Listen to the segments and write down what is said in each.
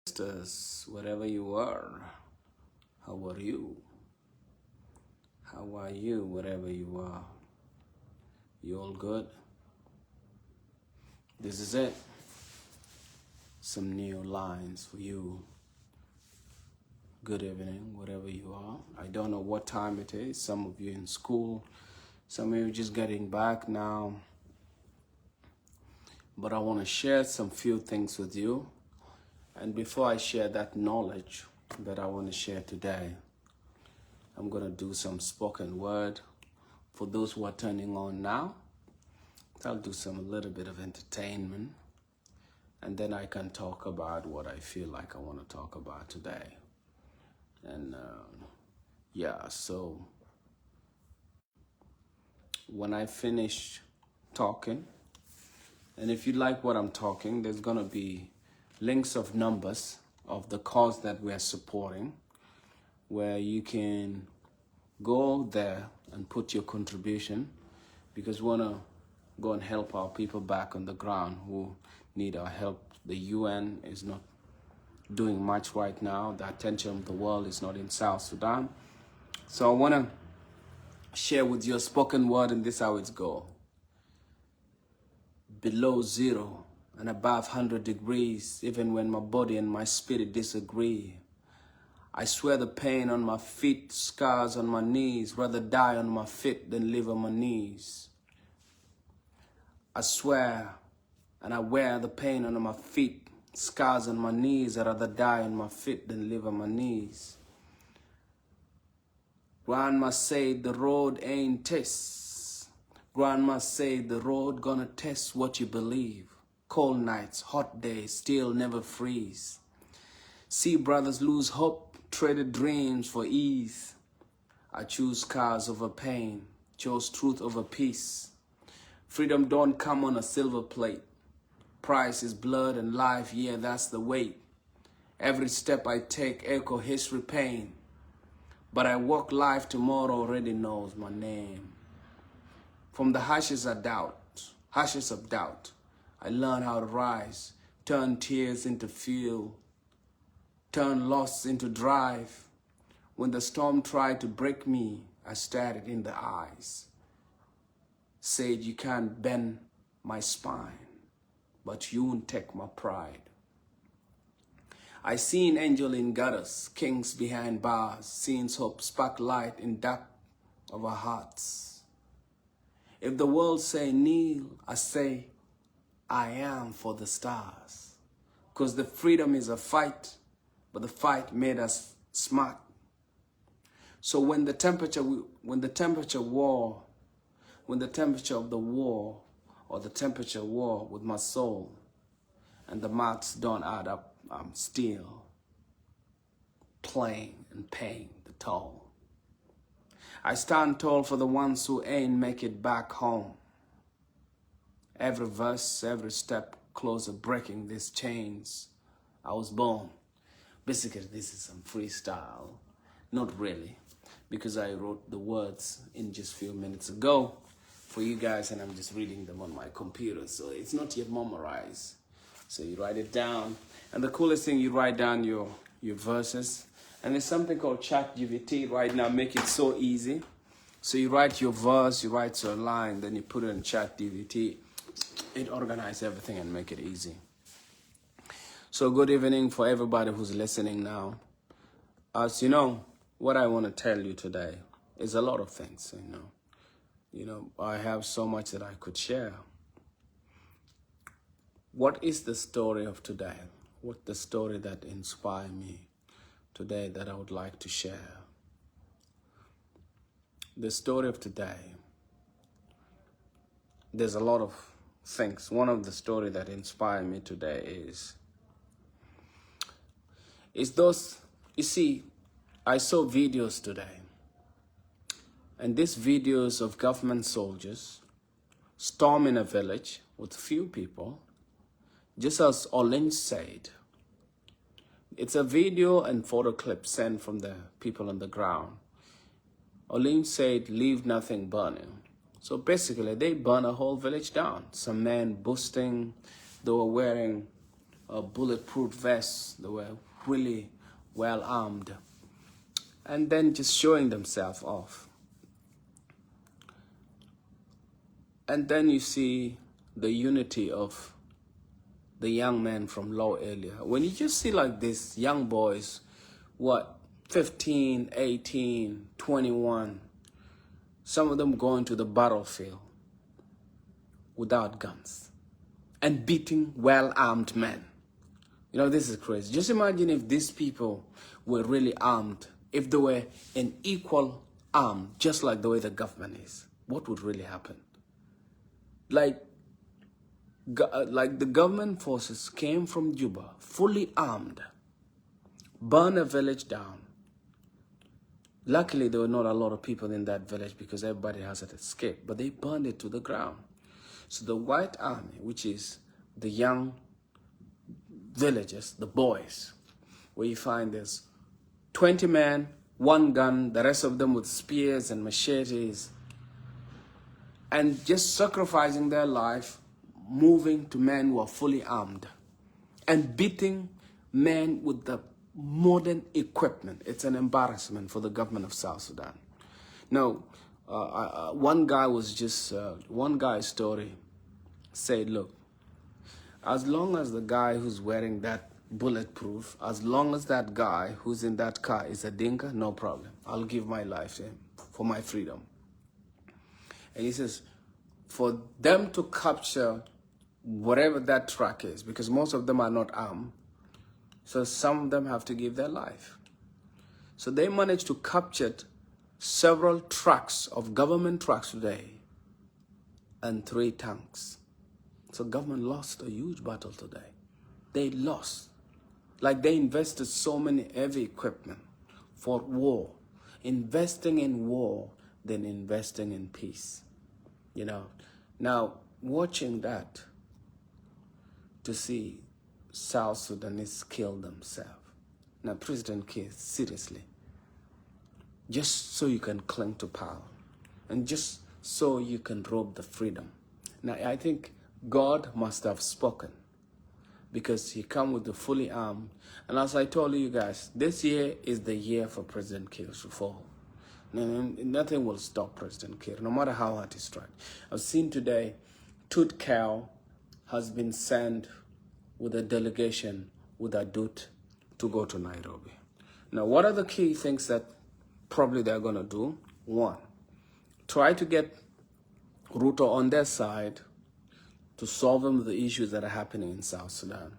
Sisters, wherever you are, how are you? How are you, wherever you are? You all good? This is it. Some new lines for you. Good evening, wherever you are. I don't know what time it is. Some of you in school, some of you just getting back now. But I want to share some few things with you. And before I share that knowledge that I want to share today, I'm going to do some spoken word. For those who are turning on now, I'll do a little bit of entertainment. And then I can talk about what I feel like I want to talk about today. And so when I finish talking, and if you like what I'm talking, there's going to be links of numbers of the cause that we're supporting, where you can go there and put your contribution, because we want to go and help our people back on the ground who need our help. The UN is not doing much right now. The attention of the world is not in South Sudan. So I want to share with you a spoken word, and this is how it's go. Below zero and above 100 degrees, even when my body and my spirit disagree. I swear the pain on my feet, scars on my knees, rather die on my feet than live on my knees. I swear and I wear the pain on my feet, scars on my knees, I'd rather die on my feet than live on my knees. Grandma said the road ain't test. Grandma said the road gonna test what you believe. Cold nights, hot days, still never freeze. See brothers lose hope, traded dreams for ease. I choose scars over pain, chose truth over peace. Freedom don't come on a silver plate. Price is blood and life, yeah, that's the weight. Every step I take echo history pain. But I walk life tomorrow already knows my name. From the ashes of doubt, I learn how to rise, turn tears into fuel, turn loss into drive. When the storm tried to break me, I stared it in the eyes. Said you can't bend my spine, but you won't take my pride. I seen angel in gutters, kings behind bars, seen hope spark light in dark of our hearts. If the world say kneel, I say I am for the stars. 'Cause the freedom is a fight, but the fight made us smart. So when the temperature of the war, or the temperature war with my soul, and the maths don't add up, I'm still playing and paying the toll. I stand tall for the ones who ain't make it back home. Every verse, every step closer breaking these chains. I was born. Basically, this is some freestyle. Not really, because I wrote the words in just a few minutes ago for you guys, and I'm just reading them on my computer, so it's not yet memorized. So you write it down, and the coolest thing, you write down your verses. And there's something called ChatGPT right now, make it so easy. So you write your verse, you write your line, then you put it in ChatGPT. It organizes everything and make it easy. So good evening for everybody who's listening now. As you know, what I want to tell you today is a lot of things, You know, I have so much that I could share. What is the story of today? What's the story that inspired me today that I would like to share? The story of today, there's a lot of things. One of the story that inspired me today is those, you see, I saw videos today, and these videos of government soldiers storming a village with few people, just as Orange said. It's a video and photo clip sent from the people on the ground. Orange said, leave nothing burning. So basically, they burn a whole village down. Some men boasting, they were wearing bulletproof vests. They were really well armed. And then just showing themselves off. And then you see the unity of the young men from Law earlier. When you just see like these young boys, 15, 18, 21, some of them going to the battlefield without guns and beating well-armed men. You know, this is crazy. Just imagine if these people were really armed, if they were in equal arm, just like the way the government is. What would really happen? Like the government forces came from Juba, fully armed, burned a village down. Luckily, there were not a lot of people in that village because everybody has escaped, but they burned it to the ground. So the white army, which is the young villagers, the boys, where you find there's 20 men, one gun, the rest of them with spears and machetes, and just sacrificing their life, moving to men who are fully armed and beating men with the modern equipment. It's an embarrassment for the government of South Sudan. Now, one guy's story said, look, as long as the guy who's wearing that bulletproof, as long as that guy who's in that car is a Dinka, no problem. I'll give my life to him for my freedom. And he says, for them to capture whatever that truck is, because most of them are not armed, so some of them have to give their life. So they managed to capture several trucks of government trucks today and 3 tanks. So government lost a huge battle today. They lost. Like they invested so many heavy equipment for war. Investing in war than investing in peace. You know, now watching that to see South Sudanese kill themselves. Now, President Kiir, seriously, just so you can cling to power and just so you can rob the freedom. Now, I think God must have spoken because he come with the fully armed. And as I told you guys, this year is the year for President Kiir to fall. Nothing will stop President Kiir, no matter how hard he's tried. I've seen today, Tooth Cow has been sent with a delegation with a Dut to go to Nairobi. Now, what are the key things that probably they're going to do? 1, try to get Ruto on their side to solve them the issues that are happening in South Sudan.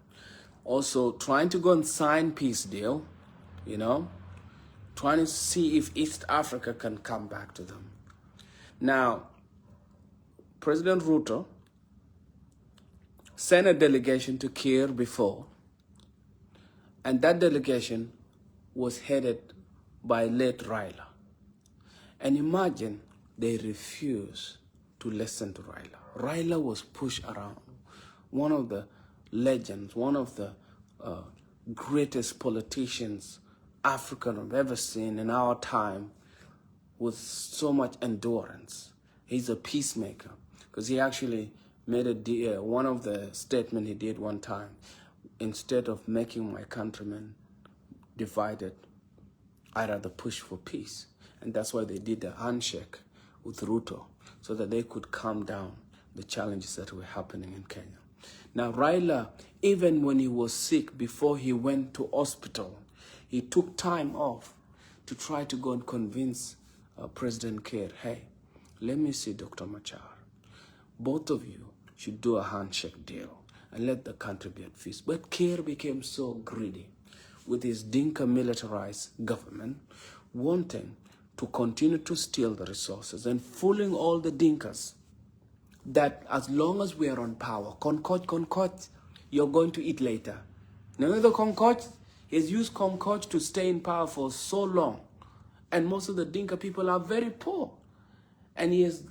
Also, trying to go and sign peace deal, you know, trying to see if East Africa can come back to them. Now, President Ruto sent a delegation to Kiir before, and that delegation was headed by late Raila. And imagine they refused to listen to Raila. Raila was pushed around. One of the legends, one of the greatest politicians African have ever seen in our time, with so much endurance. He's a peacemaker because he actually made a one of the statements he did one time, instead of making my countrymen divided, I'd rather push for peace. And that's why they did the handshake with Ruto, so that they could calm down the challenges that were happening in Kenya. Now, Raila, even when he was sick, before he went to hospital, he took time off to try to go and convince President Kiir, hey, let me see Dr. Machar. Both of you should do a handshake deal and let the country be at peace. But Kiir became so greedy with his Dinka militarized government, wanting to continue to steal the resources and fooling all the Dinkas that as long as we are on power, concoct, you're going to eat later. Now the concoct, he's used concoct to stay in power for so long. And most of the Dinka people are very poor. And he has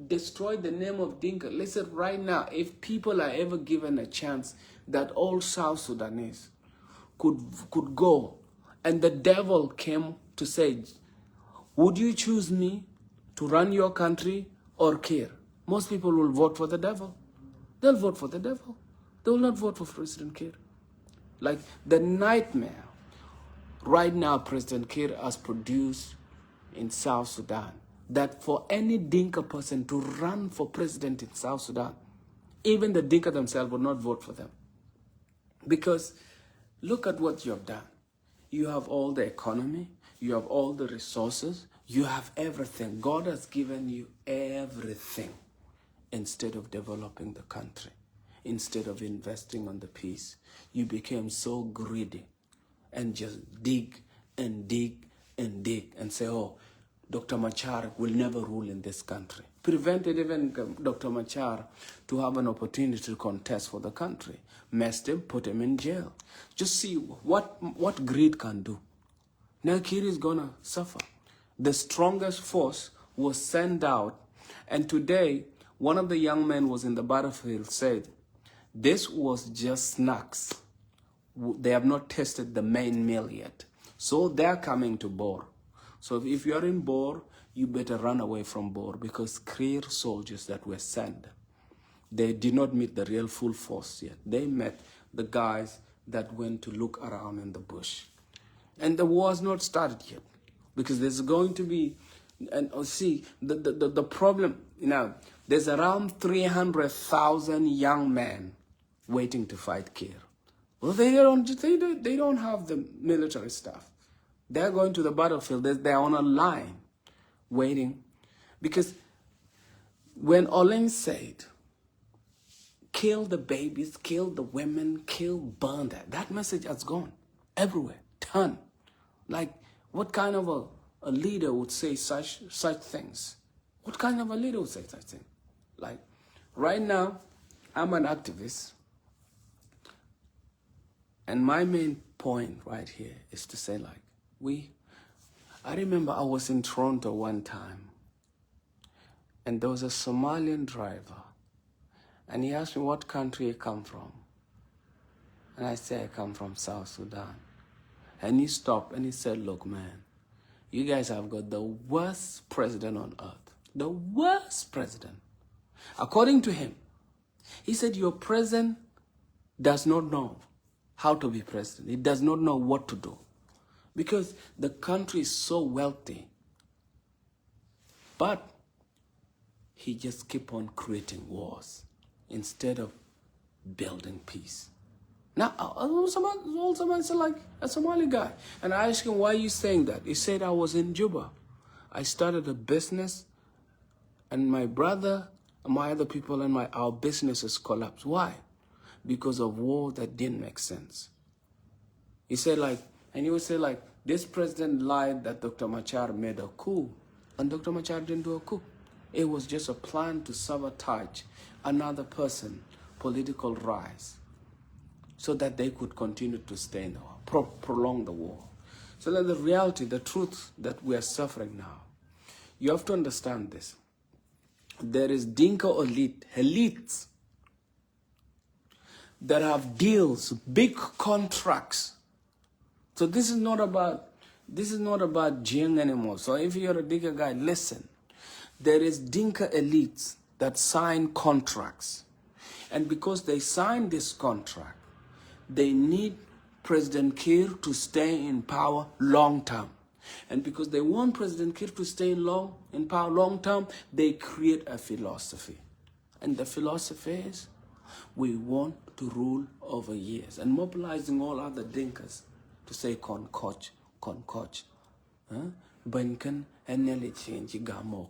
destroyed the name of Dinka. Listen, right now, if people are ever given a chance that all South Sudanese could go, and the devil came to say, would you choose me to run your country or Kiir? Most people will vote for the devil. They'll vote for the devil. They will not vote for President Kiir. Like the nightmare right now President Kiir has produced in South Sudan, that for any Dinka person to run for president in South Sudan, even the Dinka themselves would not vote for them. Because look at what you have done. You have all the economy, you have all the resources, you have everything. God has given you everything. Instead of developing the country, instead of investing on the peace, you became so greedy and just dig and dig and dig and say, oh, Dr. Machar will never rule in this country. Prevented even Dr. Machar to have an opportunity to contest for the country. Messed him, put him in jail. Just see what greed can do. Now Kiir is going to suffer. The strongest force was sent out, and today, one of the young men was in the battlefield said, this was just snacks. They have not tested the main meal yet. So they're coming to Bor. So if you're in Bor, you better run away from Bor, because clear soldiers that were sent, they did not meet the real full force yet. They met the guys that went to look around in the bush. And the war has not started yet, because there's going to be, and see, the problem, there's around 300,000 young men waiting to fight Kiir. Well, they don't have the military stuff. They're going to the battlefield. They're on a line waiting. Because when Olin said, kill the babies, kill the women, burn that message has gone everywhere, ton. Like, what kind of a leader would say such things? What kind of a leader would say such things? Like, right now, I'm an activist. And my main point right here is to say, like, I remember I was in Toronto one time, and there was a Somalian driver, and he asked me what country I come from. And I said, I come from South Sudan. And he stopped and he said, look, man, you guys have got the worst president on earth. The worst president. According to him, he said, your president does not know how to be president. He does not know what to do. Because the country is so wealthy. But he just keep on creating wars instead of building peace. Now, someone said, like, a Somali guy. And I asked him, why are you saying that? He said, I was in Juba. I started a business, and my brother and my other people and our businesses collapsed. Why? Because of war that didn't make sense. He said, like, and he would say, like, this president lied that Dr. Machar made a coup. And Dr. Machar didn't do a coup. It was just a plan to sabotage another person's political rise, so that they could continue to stay in the war, prolong the war. So that the reality, the truth that we are suffering now, you have to understand this. There is Dinka elites that have deals, big contracts. So this is not about Jing anymore. So if you're a Dinka guy, listen. There is Dinka elites that sign contracts. And because they sign this contract, they need President Kiir to stay in power long term. And because they want President Kiir to stay in power long term, they create a philosophy. And the philosophy is, we want to rule over years. And mobilizing all other Dinkas to say, concoch. Bankan and nearly change Gamo.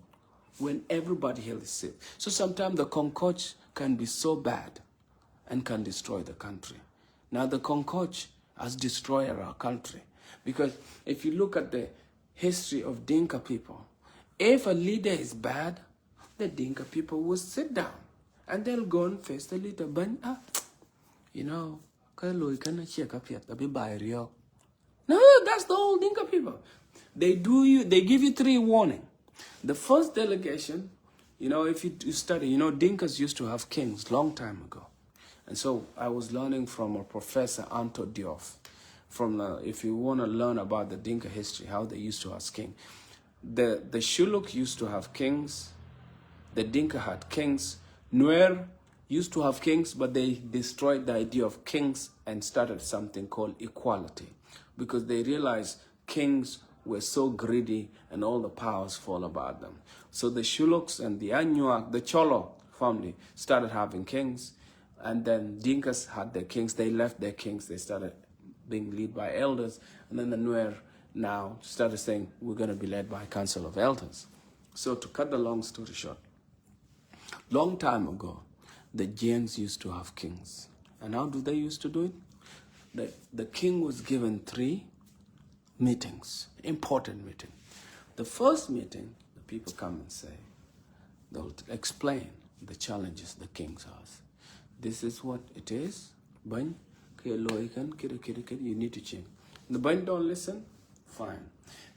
When everybody here is sick. So sometimes the concoch can be so bad and can destroy the country. Now the concoch has destroyed our country. Because if you look at the history of Dinka people, if a leader is bad, the Dinka people will sit down and they'll go and face the leader. No, that's the whole Dinka people. They give you 3 warnings. The first delegation, if you study, Dinkas used to have kings long time ago. And so I was learning from a professor, Anto Diouf, if you want to learn about the Dinka history, how they used to have kings. The Shuluk used to have kings. The Dinka had kings. Nuer used to have kings, but they destroyed the idea of kings and started something called equality, because they realized kings were so greedy and all the powers fall about them. So the Shuluks and the Anuak, the Cholo family started having kings, and then Dinkas had their kings. They left their kings. They started being led by elders, and then the Nuer now started saying, we're going to be led by a council of elders. So to cut the long story short, long time ago, the Jains used to have kings. And how do they used to do it? The king was given 3 meetings, important meeting. The first meeting, the people come and say, they'll explain the challenges the king has. This is what it is. You need to change. The Bany don't listen, fine.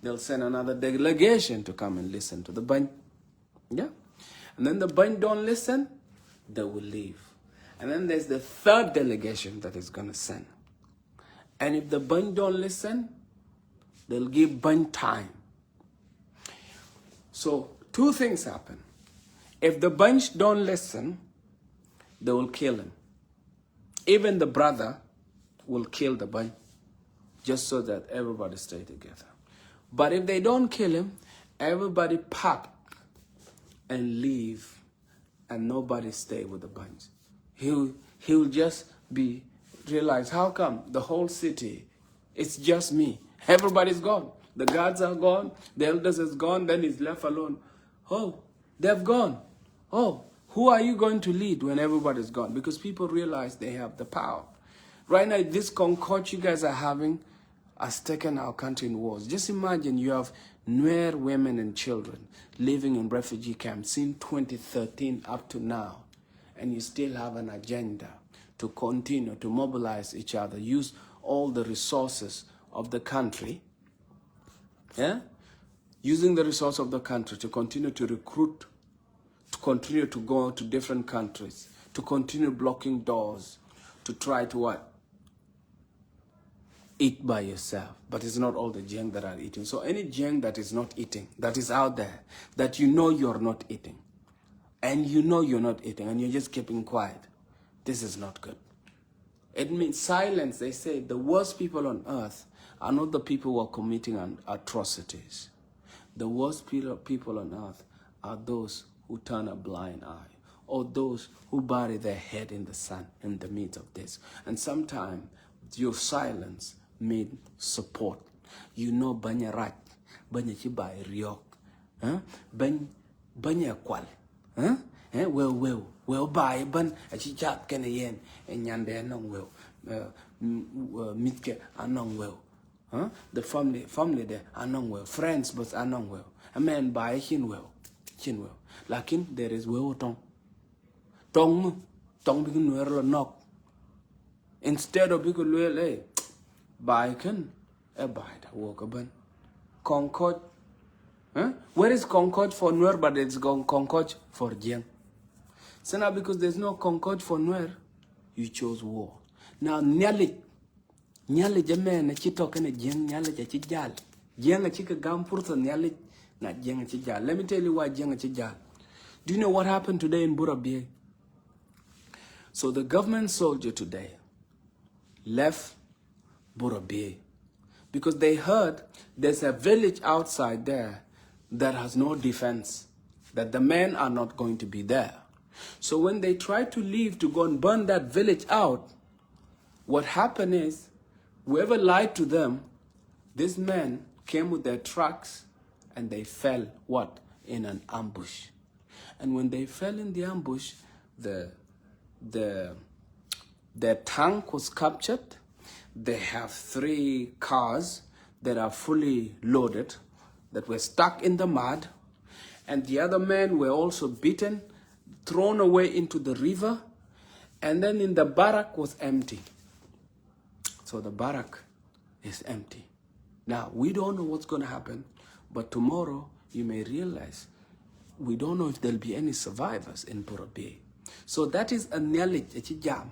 They'll send another delegation to come and listen to the Bany. Yeah? And then the Bany don't listen, they will leave. And then there's the third delegation that is going to send. And if the Bany don't listen, they'll give Bany time. So 2 things happen. If the Bany don't listen, they will kill him. Even the brother will kill the Bany, just so that everybody stay together. But if they don't kill him, everybody pack and leave, and nobody stay with the Bany. He'll just realize, how come the whole city, it's just me. Everybody's gone. The guards are gone. The elders is gone. Then he's left alone. Oh, they've gone. Oh, who are you going to lead when everybody's gone? Because people realize they have the power. Right now, this concord you guys are having has taken our country in wars. Just imagine you have Nuer women and children living in refugee camps since 2013 up to now, and you still have an agenda to continue to mobilize each other, use all the resources of the country, yeah? Using the resource of the country to continue to recruit, to continue to go to different countries, to continue blocking doors, to try to what? Eat by yourself. But it's not all the Jiang that are eating. So any Jiang that is not eating, that is out there, that you know you're not eating, and you know you're not eating, and you're just keeping quiet, this is not good. It means silence. They say the worst people on earth are not the people who are committing atrocities. The worst people on earth are those who turn a blind eye, or those who bury their head in the sand in the midst of this. And sometimes your silence means support. You know, banya rat, banya chibai riok, banya kwal, well, buy ban a chichat can yen and yande anong well, mitke anong well. The family there anong well, friends but anong well. A man buy chin well. Lakin there is well tong begin well knock. Instead of because well buy can a buy the walk a ban. Concord. Where is Concord for Nuer, but it's gone Concord for Jiang? So now because there's no Concord for Nuer, you chose war. Now nyali jamen a chitok and a Jiang nyali a chijal. Jiang a chika gam purta nyali na Jiang a chijal. Let me tell you why Jiang a chijal. Do you know what happened today in Burabie? So the government soldier today left Burabie because they heard there's a village outside there that has no defense, that the men are not going to be there. So when they tried to leave to go and burn that village out, what happened is, whoever lied to them, these men came with their trucks and they fell, what? In an ambush. And when they fell in the ambush, their tank was captured. They have 3 cars that are fully loaded, that were stuck in the mud. And the other men were also beaten, thrown away into the river. And then in the barrack was empty. So the barrack is empty. Now, we don't know what's going to happen, but tomorrow you may realize we don't know if there'll be any survivors in Burabie. So that is a knowledge, a chijam.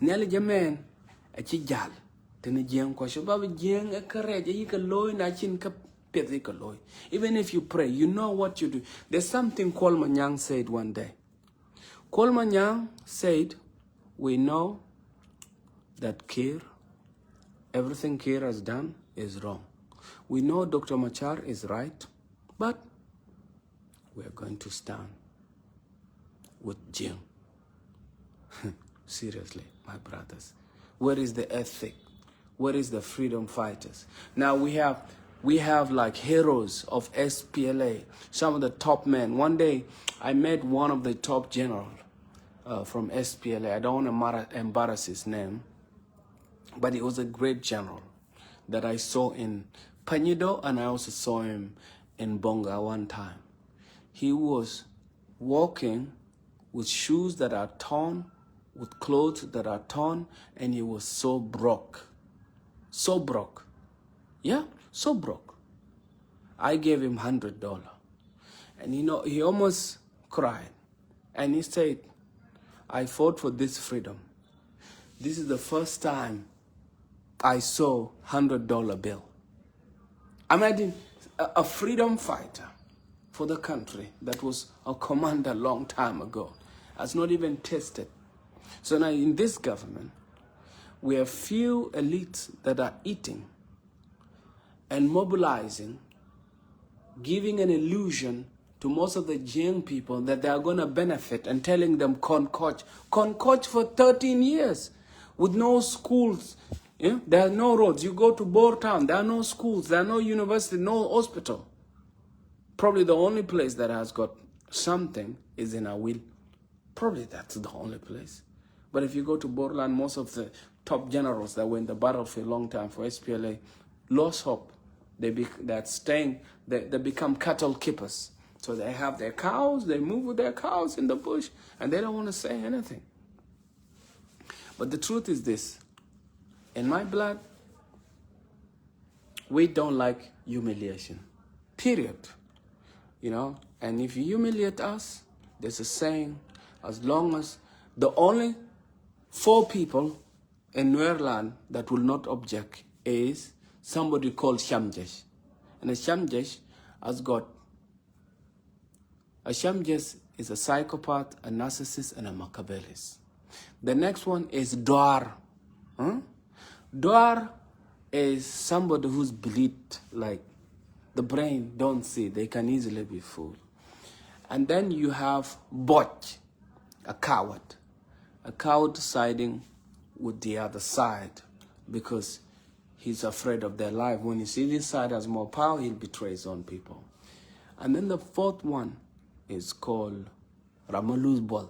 Knowledge a man, a chijal. Tene jiang kwa shababu jiang a courage, a yika loy na chin ka pethika loy. Even if you pray, you know what you do. There's something Kwal Manyang said one day. Coleman Young said, we know that everything Kir has done is wrong. We know Dr. Machar is right, but we're going to stand with Jing. Seriously, my brothers. Where is the ethic? Where is the freedom fighters? Now we have like heroes of SPLA, some of the top men. One day I met one of the top generals from SPLA. I don't want to embarrass his name, but he was a great general that I saw in Panido, and I also saw him in Bonga one time. He was walking with shoes that are torn, with clothes that are torn, and he was so broke. So broke. Yeah, so broke. I gave him $100. And he almost cried. And he said, I fought for this freedom. This is the first time I saw $100 bill. Imagine a freedom fighter for the country that was a commander a long time ago has not even tasted. So now in this government, we have few elites that are eating and mobilizing, giving an illusion to most of the young people that they are going to benefit and telling them concoch for 13 years with no schools. Yeah? There are no roads. You go to Boer Town, there are no schools, there are no university, no hospital. Probably the only place that has got something is in Awil. Probably that's the only place. But if you go to Borland, most of the top generals that were in the battlefield a long time for SPLA lost hope. They become cattle keepers. So they have their cows, they move with their cows in the bush, and they don't want to say anything. But the truth is this. In my blood, we don't like humiliation. Period. And if you humiliate us, there's a saying, as long as the only 4 people in Nuerland that will not object is somebody called Shamjesh. And a Shamjesh is a psychopath, a narcissist, and a Machiavellist. The next one is Dwar. Dwar is somebody who's bleed, like the brain don't see, they can easily be fooled. And then you have Botch, a coward siding with the other side because he's afraid of their life. When he sees this side has more power, he'll betray his own people. And then the 4th one is called Ramaluzbol.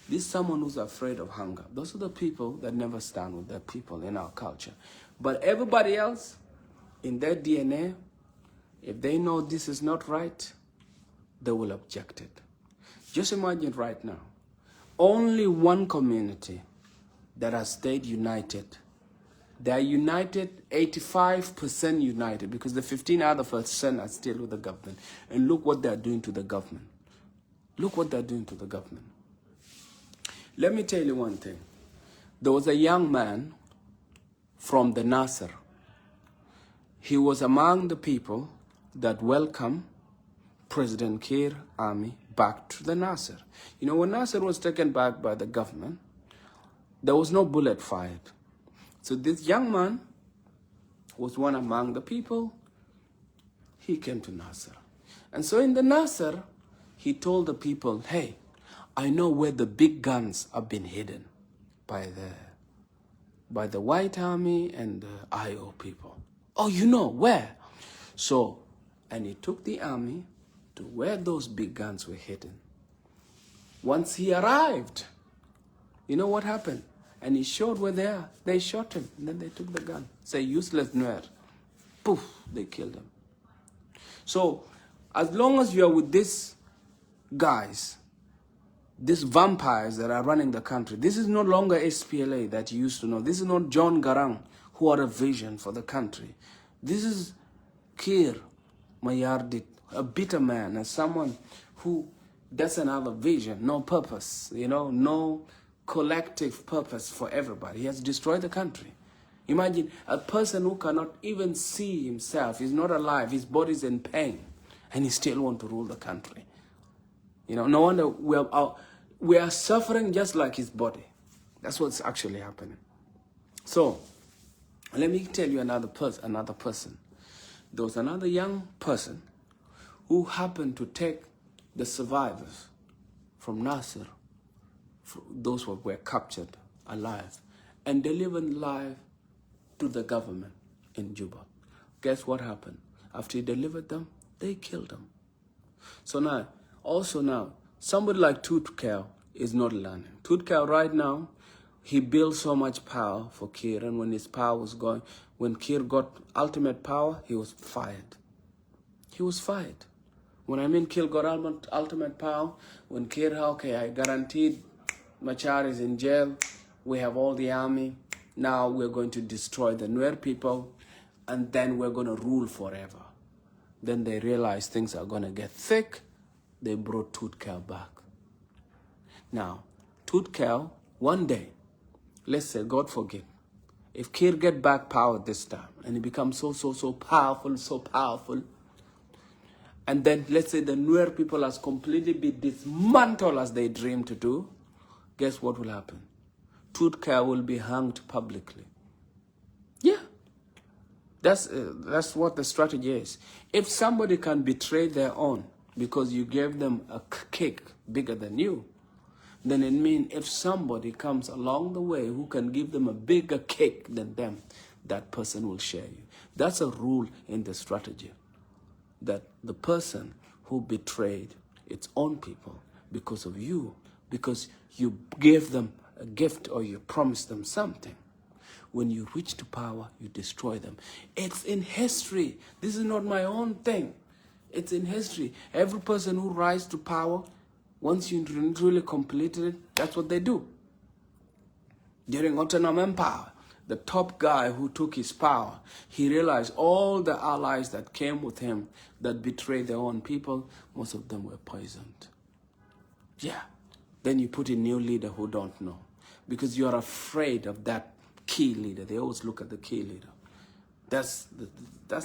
This is someone who's afraid of hunger. Those are the people that never stand with their people in our culture. But everybody else, in their DNA, if they know this is not right, they will object it. Just imagine right now, only one community that has stayed united. They are united, 85% united, because the 15 other % are still with the government. And look what they're doing to the government. Look what they're doing to the government. Let me tell you one thing. There was a young man from the Nasser. He was among the people that welcomed President Kir army back to the Nasser. When Nasser was taken back by the government, there was no bullet fired. So this young man was one among the people. He came to Nasser. And so in the Nasser, he told the people, hey, I know where the big guns have been hidden by the White Army and the IO people. Oh, you know where? So, and he took the army to where those big guns were hidden. Once he arrived, you know what happened? And he showed where they are. They shot him, and then they took the gun. Say, useless Nuer. Poof, they killed him. So, as long as you are with these guys, these vampires that are running the country, this is no longer SPLA that you used to know. This is not John Garang who had a vision for the country. This is Kir Mayardit, a bitter man, and someone who doesn't have a vision, no purpose, no collective purpose for everybody. He has destroyed the country. Imagine a person who cannot even see himself. He's not alive. His body's in pain, and he still wants to rule the country. No wonder we are suffering just like his body. That's what's actually happening. So, let me tell you another person. There was another young person who happened to take the survivors from Nasser, those who were captured alive, and delivered live to the government in Juba. Guess what happened? After he delivered them, they killed them. So now, somebody like Tutkal is not learning. Tutkal right now, he built so much power for Kir, and when his power was going, when Kir got ultimate power, he was fired. He was fired. When I mean Kir got ultimate power, when Kir, okay, I guaranteed Machar is in jail, we have all the army, now we're going to destroy the Nuer people, and then we're going to rule forever. Then they realized things are going to get thick. They brought Tutkal back. Now, Tutkal, one day, let's say, God forgive, if Kir get back power this time, and he becomes so powerful, and then let's say the Nuer people has completely been dismantled as they dream to do, guess what will happen? Tutkal will be hanged publicly. Yeah. That's what the strategy is. If somebody can betray their own because you gave them a cake bigger than you, then it means if somebody comes along the way who can give them a bigger cake than them, that person will share you. That's a rule in the strategy, that the person who betrayed its own people because of you, because you gave them a gift or you promised them something, when you reach to power, you destroy them. It's in history. This is not my own thing. It's in history. Every person who rises to power, once you really completed it, that's what they do. During Ottoman Empire, the top guy who took his power, he realized all the allies that came with him that betrayed their own people, most of them were poisoned. Yeah. Then you put a new leader who don't know, because you are afraid of that key leader. They always look at the key leader. That's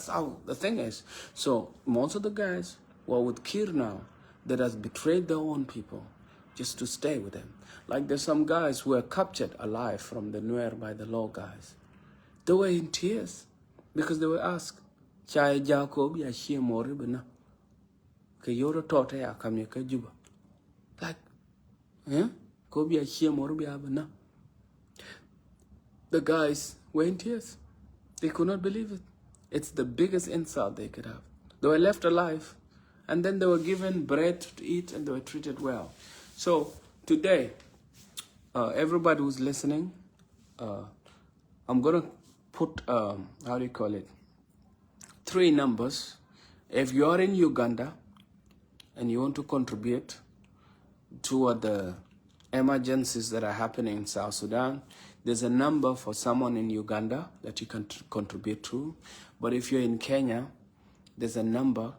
how the thing is. So most of the guys who are with Kir now that has betrayed their own people just to stay with them. Like there's some guys who were captured alive from the Nuer by the law guys. They were in tears because they were asked, Chai Jacob ya Shimori bana. Ke yoro tote ya kamye ke Juba. Like, Kobi ya Shimori bana. The guys were in tears. They could not believe it. It's the biggest insult they could have. They were left alive, and then they were given bread to eat, and they were treated well. So today, everybody who's listening, I'm going to put, 3 numbers. If you are in Uganda and you want to contribute toward the emergencies that are happening in South Sudan, there's a number for someone in Uganda that you can contribute to. But if you're in Kenya, there's a number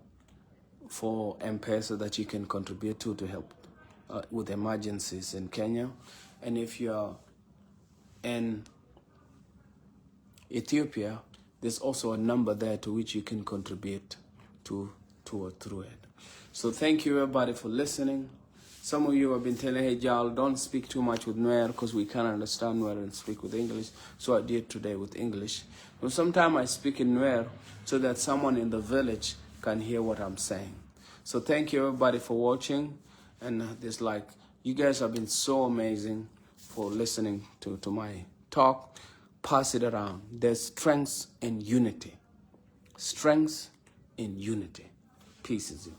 for M-Pesa that you can contribute to help with emergencies in Kenya. And if you're in Ethiopia, there's also a number there to which you can contribute to or through it. So thank you everybody for listening. Some of you have been telling, hey, Jal, don't speak too much with Nuer because we can't understand Nuer and speak with English. So I did today with English. But sometimes I speak in Nuer so that someone in the village can hear what I'm saying. So thank you, everybody, for watching. And there's like, you guys have been so amazing for listening to my talk. Pass it around. There's strength in unity. Strength in unity. Peace is you.